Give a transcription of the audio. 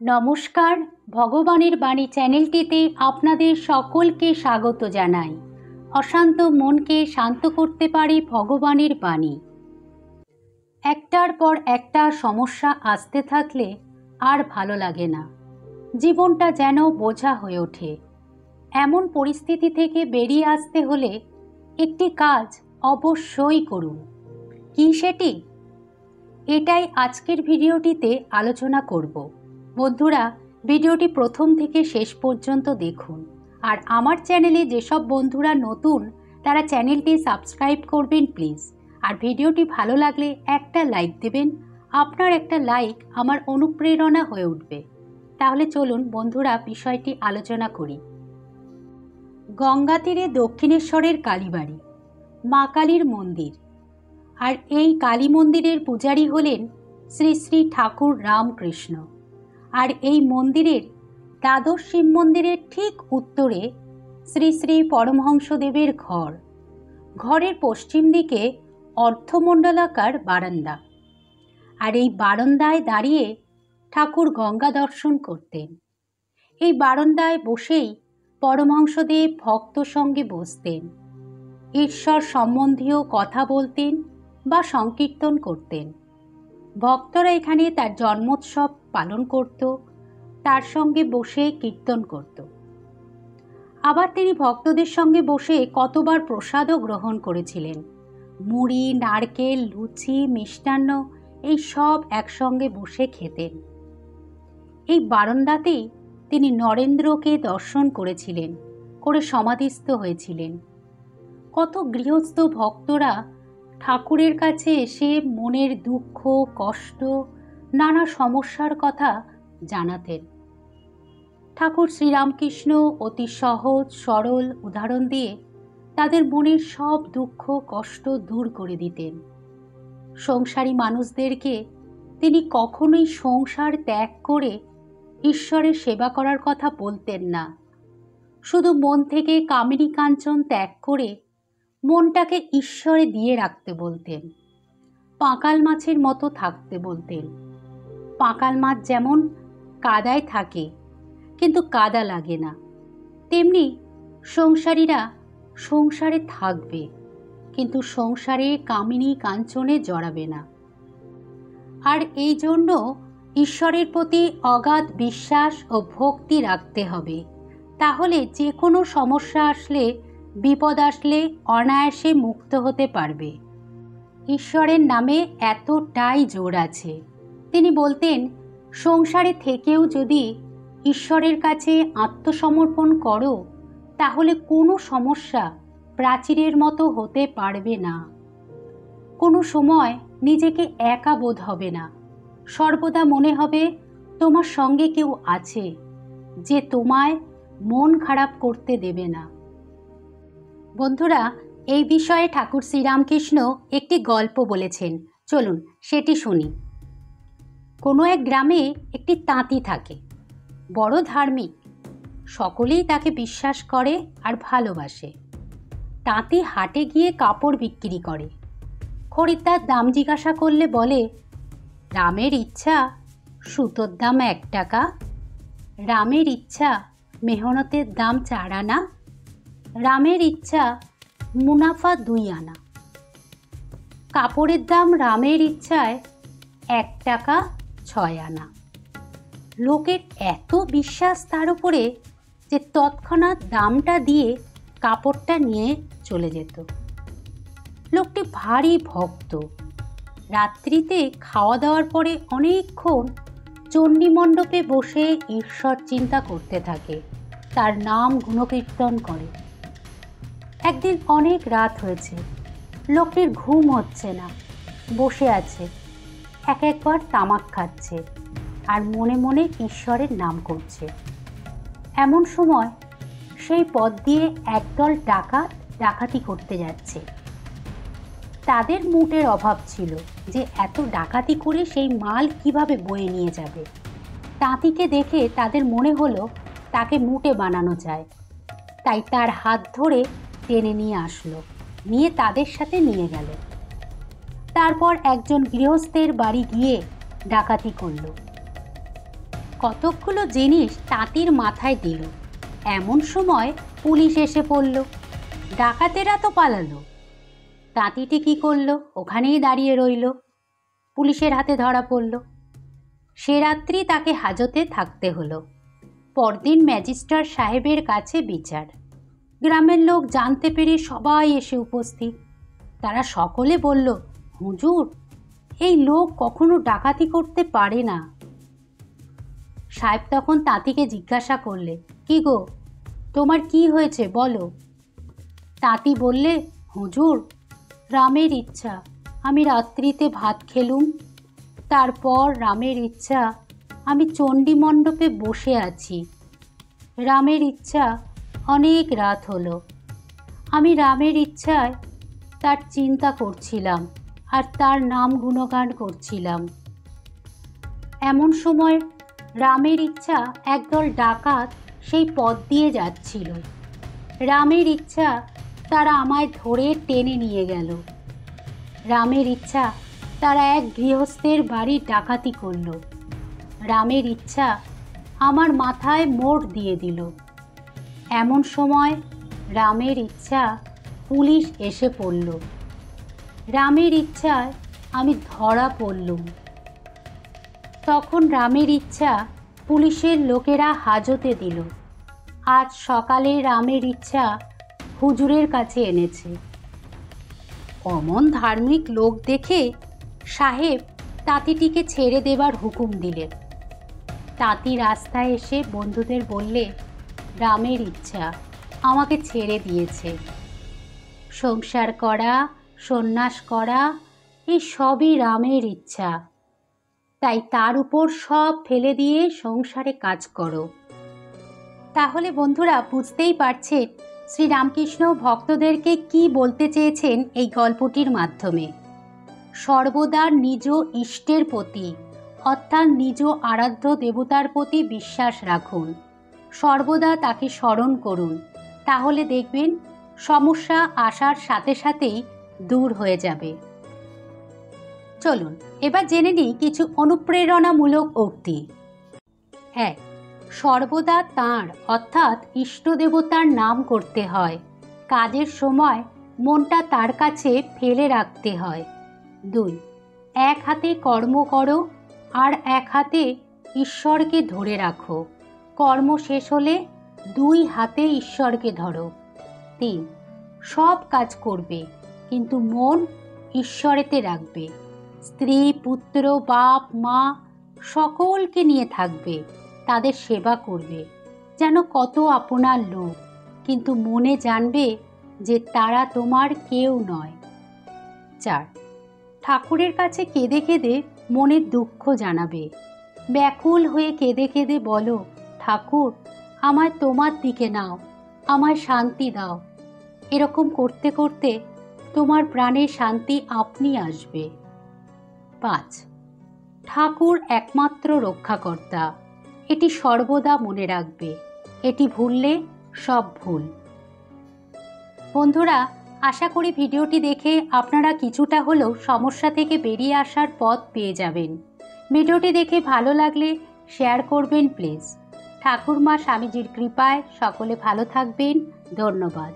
নমস্কার, ভগবানের বাণী চ্যানেলটিতে আপনাদের সকলকে স্বাগত জানাই। অশান্ত মনকে শান্ত করতে পারে ভগবানের বাণী। একটার পর একটা সমস্যা আসতে থাকলে আর ভালো লাগে না, জীবনটা যেন বোঝা হয়ে ওঠে। এমন পরিস্থিতি থেকে বেরিয়ে আসতে হলে একটি কাজ অবশ্যই করুন। কি সেটি? এটাই আজকের ভিডিওটিতে আলোচনা করব। বন্ধুরা, ভিডিওটি প্রথম থেকে শেষ পর্যন্ত দেখুন। আর আমার চ্যানেলে যেসব বন্ধুরা নতুন তারা চ্যানেলটি সাবস্ক্রাইব করবেন প্লিজ। আর ভিডিওটি ভালো লাগলে একটা লাইক দেবেন। আপনার একটা লাইক আমার অনুপ্রেরণা হয়ে উঠবে। তাহলে চলুন বন্ধুরা বিষয়টি আলোচনা করি। গঙ্গা তীরে দক্ষিণেশ্বরের কালীবাড়ি, মা কালীর মন্দির। আর এই কালী মন্দিরের পূজারী হলেন শ্রী শ্রী ঠাকুর রামকৃষ্ণ। আর এই মন্দিরের দ্বাদশ শিব মন্দিরের ঠিক উত্তরে শ্রী শ্রী পরমহংসদেবের ঘর। ঘরের পশ্চিম দিকে অর্ধমণ্ডলাকার বারান্দা। আর এই বারান্দায় দাঁড়িয়ে ঠাকুর গঙ্গা দর্শন করতেন। এই বারান্দায় বসেই পরমহংসদেব ভক্ত সঙ্গে বসতেন, ঈশ্বর সম্বন্ধীয় কথা বলতেন বা সংকীর্তন করতেন। ভক্তরা এখানে তার জন্মোৎসব পালন করত, তার সঙ্গে বসে কীর্তন করত। আবার তিনি ভক্তদের সঙ্গে বসে কতবার প্রসাদও গ্রহণ করেছিলেন। মুড়ি, নারকেল, লুচি, মিষ্টান্ন এই সব একসঙ্গে বসে খেতেন। এই বারান্দাতেই তিনি নরেন্দ্রকে দর্শন করেছিলেন, করে সমাধিস্থ হয়েছিলেন। কত গৃহস্থ ভক্তরা ঠাকুরের কাছে এসে মনের দুঃখ, কষ্ট, নানা সমস্যার কথা জানাতেন। ঠাকুর শ্রীরামকৃষ্ণ অতি সহজ সরল উদাহরণ দিয়ে তাদের মনের সব দুঃখ কষ্ট দূর করে দিতেন। সংসারী মানুষদেরকে তিনি কখনোই সংসার ত্যাগ করে ঈশ্বরের সেবা করার কথা বলতেন না। শুধু মন থেকে কামিনী কাঞ্চন ত্যাগ করে মনটাকে ঈশ্বরে দিয়ে রাখতে বলতেন। পাঁকাল মাছের মতো থাকতে বলতেন। পাঁকাল মাছ যেমন কাদায় থাকে কিন্তু কাদা লাগে না, তেমনি সংসারীরা সংসারে থাকবে কিন্তু সংসারে কামিনী কাঞ্চনে জড়াবে না। আর এই জন্য ঈশ্বরের প্রতি অগাধ বিশ্বাস ও ভক্তি রাখতে হবে। তাহলে যে কোনো সমস্যা আসলে, বিপদ আসলে অনায়াসে মুক্ত হতে পারবে। ঈশ্বরের নামে এতটাই জোর আছে। তিনি বলতেন, সংসারে থেকেও যদি ঈশ্বরের কাছে আত্মসমর্পণ করো তাহলে কোনো সমস্যা প্রাচীরের মতো হতে পারবে না। কোনো সময় নিজেকে একা বোধ হবে না। সর্বদা মনে হবে তোমার সঙ্গে কেউ আছে যে তোমায় মন খারাপ করতে দেবে না। বন্ধুরা, এই বিষয়ে ঠাকুর শ্রীরামকৃষ্ণ একটি গল্প বলেছেন, চলুন সেটি শুনি। কোনো এক গ্রামে একটি তাঁতি থাকে, বড় ধার্মিক। সকলেই তাকে বিশ্বাস করে আর ভালোবাসে। তাঁতি হাটে গিয়ে কাপড় বিক্রি করে। খরিদ্দার দাম জিজ্ঞাসা করলে বলে, রামের ইচ্ছা সুতোর দাম 1 টাকা, রামের ইচ্ছা মেহনতের দাম 4 আনা, রামের ইচ্ছা মুনাফা 2 আনা। কাপড়ের দাম রামের ইচ্ছায় 1 টাকা 6 আনা। লোকের এত বিশ্বাস তার উপরে যে তৎক্ষণাৎ দামটা দিয়ে কাপড়টা নিয়ে চলে যেত। লোকটি ভারী ভক্ত। রাত্রিতে খাওয়া দাওয়ার পরে অনেকক্ষণ চণ্ডী মণ্ডপে বসে ঈশ্বর চিন্তা করতে থাকে, তার নাম গুণকীর্তন করে। একদিন অনেক রাত হয়েছে, লোকটির ঘুম হচ্ছে না, বসে আছে, একবার তামাক খাচ্ছে আর মনে মনে ঈশ্বরের নাম করছে। এমন সময় সেই পথ দিয়ে একদল ডাকাত ডাকাতি করতে যাচ্ছে। তাদের মুটের অভাব ছিল যে এত ডাকাতি করে সেই মাল কিভাবে বয়ে নিয়ে যাবে। তাঁতিকে দেখে তাদের মনে হলো তাকে মুটে বানানো যায়, তাই তার হাত ধরে টেনে নিয়ে আসলো, নিয়ে তাদের সাথে নিয়ে গেল। তারপর একজন গৃহস্থের বাড়ি গিয়ে ডাকাতি করল। কতকগুলো জিনিস তাঁতির মাথায় দিল। এমন সময় পুলিশ এসে পড়ল। ডাকাতেরা তো পালালো। তাঁতিটি কি করলো? ওখানেই দাঁড়িয়ে রইল। পুলিশের হাতে ধরা পড়ল। সে রাত্রি তাকে হাজতে থাকতে হলো। পরদিন ম্যাজিস্ট্রেট সাহেবের কাছে বিচার। গ্রামের লোক জানতে পেরে সবাই এসে উপস্থিত। তারা সকলে বলল, হুজুর, এই লোক কখনো ডাকাতি করতে পারে না। সাহেব তখন তাঁতিকে জিজ্ঞাসা করলে, কি গো, তোমার কি হয়েছে বলো। তাঁতি বললে, হুজুর, রামের ইচ্ছা আমি রাত্রিতে ভাত খেলুম। তারপর রামের ইচ্ছা আমি চণ্ডী মণ্ডপে বসে আছি। রামের ইচ্ছা অনেক রাত হলো। আমি রামের ইচ্ছায় তার চিন্তা করছিলাম আর তার নাম গুণগান করছিলাম। এমন সময় রামের ইচ্ছা একদল ডাকাত সেই পথ দিয়ে যাচ্ছিল। রামের ইচ্ছা তারা আমায় ধরে টেনে নিয়ে গেল। রামের ইচ্ছা তারা এক গৃহস্থের বাড়ি ডাকাতি করল। রামের ইচ্ছা আমার মাথায় মোড় দিয়ে দিল। এমন সময় রামের ইচ্ছা পুলিশ এসে পড়ল। রামের ইচ্ছায় আমি ধরা পড়লুম। তখন রামের ইচ্ছা পুলিশের লোকেরা হাজতে দিল। আজ সকালে রামের ইচ্ছা হুজুরের কাছে এনেছে। অমন ধার্মিক লোক দেখে সাহেব তাঁতিটিকে ছেড়ে দেবার হুকুম দিলেন। তাঁতি রাস্তায় এসে বন্ধুদের বললে, রামের ইচ্ছা আমাকে ছেড়ে দিয়েছে। সংসার করা, সন্ন্যাস করা, এই সবই রামের ইচ্ছা। তাই তার উপর সব ফেলে দিয়ে সংসারে কাজ করো। তাহলে বন্ধুরা বুঝতেই পারছেন শ্রীরামকৃষ্ণ ভক্তদেরকে কি বলতে চেয়েছেন এই গল্পটির মাধ্যমে। সর্বদা নিজ ইষ্টের প্রতি অর্থাৎ নিজ আরাধ্য দেবতার প্রতি বিশ্বাস রাখুন। সর্বদা তাকে স্মরণ করুন। তাহলে দেখবেন সমস্যা আসার সাথে সাথেই দূর হয়ে যাবে। চলুন এবার জেনে নিই কিছু অনুপ্রেরণামূলক উক্তি। 1. সর্বদা তাঁর অর্থাৎ ইষ্ট দেবতার নাম করতে হয়। কাজের সময় মনটা তার কাছে ফেলে রাখতে হয়। 2. এক হাতে কর্ম করো আর এক হাতে ঈশ্বরকে ধরে রাখো। কর্ম শেষ হলে 2 হাতে ঈশ্বরকে ধরো। 3. সব কাজ করবে কিন্তু মন ঈশ্বরেতে রাখবে। স্ত্রী, পুত্র, বাপ, মা সকলকে নিয়ে থাকবে, তাদের সেবা করবে যেন কত আপনার লোক, কিন্তু মনে জানবে যে তারা তোমার কেউ নয়। 4. ঠাকুরের কাছে কেঁদে কেঁদে মনের দুঃখ জানাবে। ব্যাকুল হয়ে কেঁদে কেঁদে বলো, ঠাকুর আমায় তোমার দিকে নাও, আমায় শান্তি দাও। এরকম করতে করতে তোমার প্রাণের শান্তি আপনি আসবে। 5. ঠাকুর একমাত্র রক্ষাকর্তা, এটি সর্বদা মনে রাখবে। এটি ভুললে সব ভুল। বন্ধুরা, আশা করি ভিডিওটি দেখে আপনারা কিছুটা হলেও সমস্যা থেকে বেরিয়ে আসার পথ পেয়ে যাবেন। ভিডিওটি দেখে ভালো লাগলে শেয়ার করবেন প্লিজ। ঠাকুরমা স্বামীজির কৃপায় সকলে ভালো থাকবেন। ধন্যবাদ।